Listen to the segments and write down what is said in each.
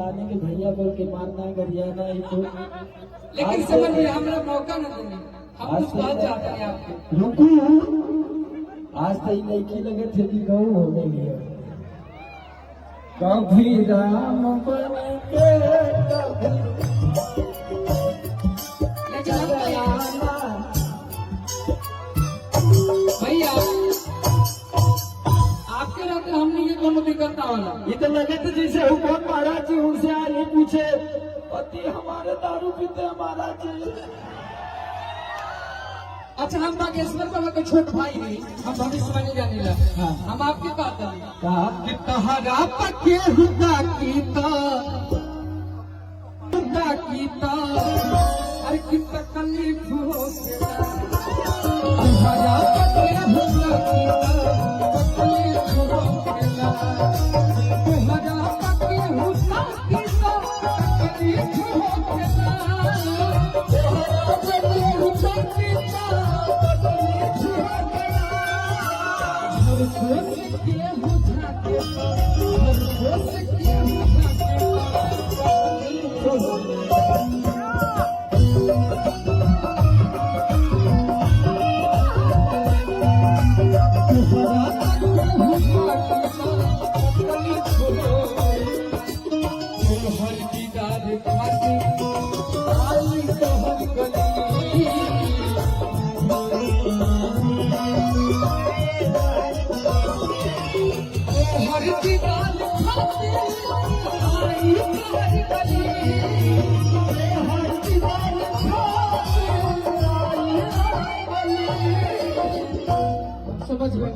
बताने के भैया बोल के मारना गरियाना ही तो। लेकिन समझ में हमारा मौका न देंगे, हम कुछ बात चाहते हैं आपको। रुकू, आज तो लड़की लगे थे कि गऊ हो गई है। कभी राम बन के भैया आपके रहते हमने ये दोनों दिक्कत ना होला। ये तो लगे थे जैसे हुकूमत महाराज जी उनसे आ रही पूछे पति हमारे दारू पीते हैं महाराज जी। अच्छा हम बागेश्वर बाबा के छोट भाई हैं, हम भविष्य में नहीं जाने लगे। हाँ। हम आपके बात करें कहा कि तहरा पके हुदा कीता अरे कि तकलीफ हो तहरा पके हुदा कीता तकलीफ हो तहरा पके हुदा कीता तकलीफ हो तहरा पके हुदा कीता तकलीफ हो सोच के बुझा के सोच के बुझा समझ गए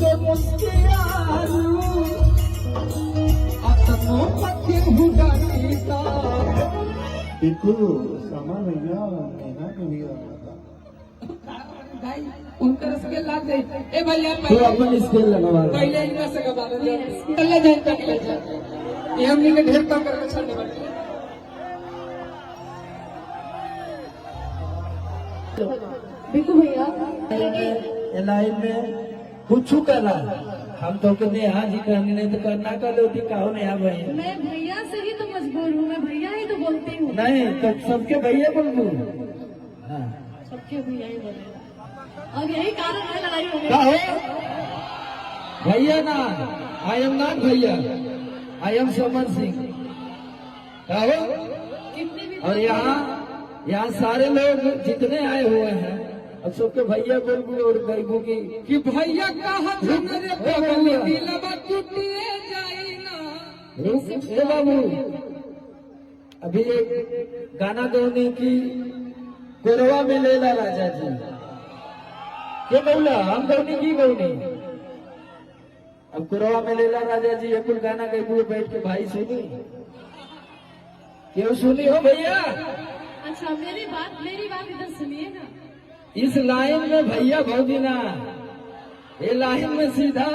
के मुस्कियालू अपनो पके हुदा कीता बिल्कुल सामान भैया महीना के भी भाई उनका रसगुल्ला ला दे। ए भैया तो अपन स्केल लगवा पहले इनका से गवा दे चले जाए तक ले जा ये हमने के ढेर तक करके छोड़ने वाले। बिल्कुल भैया लाइन में कुछ कला हम तो कहते हाँ जी करनी नहीं तो करना कर लो थी कहो नहीं भाई मैं भैया से ही तो मजबूर हूँ, मैं भैया ही तो बोलती हूँ। नहीं तो सबके भैया बोल हाँ सबके भैया ही बोले और यही कारण है लड़ाई होने कहो भैया ना आई एम नॉट भैया आई एम सोमन सिंह कहो। कितने भी और यहाँ सारे लोग जितने आए हुए हैं अब सबके भैया बोलबू और गरीबों की कि भैया कहा था मेरे बगल दिलवा टूटिए जाई ना। ए बाबू अभी एक गाना गाने की कोरवा में लेला राजा जी के बोला हम गौनी की गौनी अब कोरवा में लेला राजा जी ये कुल गाना गए पूरे बैठ के भाई सुनी क्यों सुनी हो भैया। अच्छा मेरी बात इधर सुनिए ना। इस लाइन में भैया भौजी ना ये लाइन में सीधा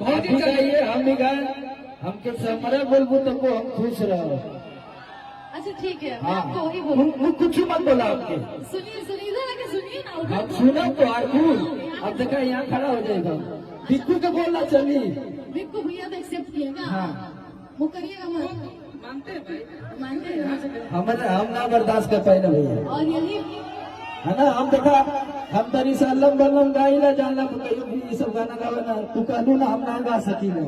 भौजी चाहिए हम भी गाए हमके समरे बोलबू तो को हम खुश रहो। अच्छा ठीक है मैं हाँ आपको वही बोलूँ। कुछ मत बोला आपके सुनिए सुनिए इधर आके सुनिए ना उधर हम सुनो तो आकूल अब देखा यहाँ खड़ा हो जाएगा बिक्कू के बोलना चली बिल्कुल भैया तो एक्सेप्ट किया ना। हाँ वो करिएगा मत मानते हैं भाई मानते हैं हम ना बर्दाश्त कर पाए ना भैया और यही है ना। हम देखा हम तरी से अल्लम बल्लम गाइला जानला कहीं भी ये सब गाना गावे ना तू कहलू ना हम ना गा सकी ना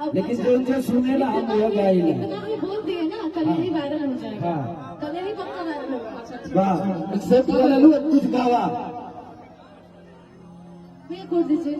अब लेकिन अच्छा, जो सुने ना हम वो गाइला। इतना भी बोल दिए ना कल यही वायरल हो जाएगा। हाँ कल यही पक्का वायरल होगा। वाह एक्सेप्ट कर लू कुछ गावा भैया खोल दीजिए।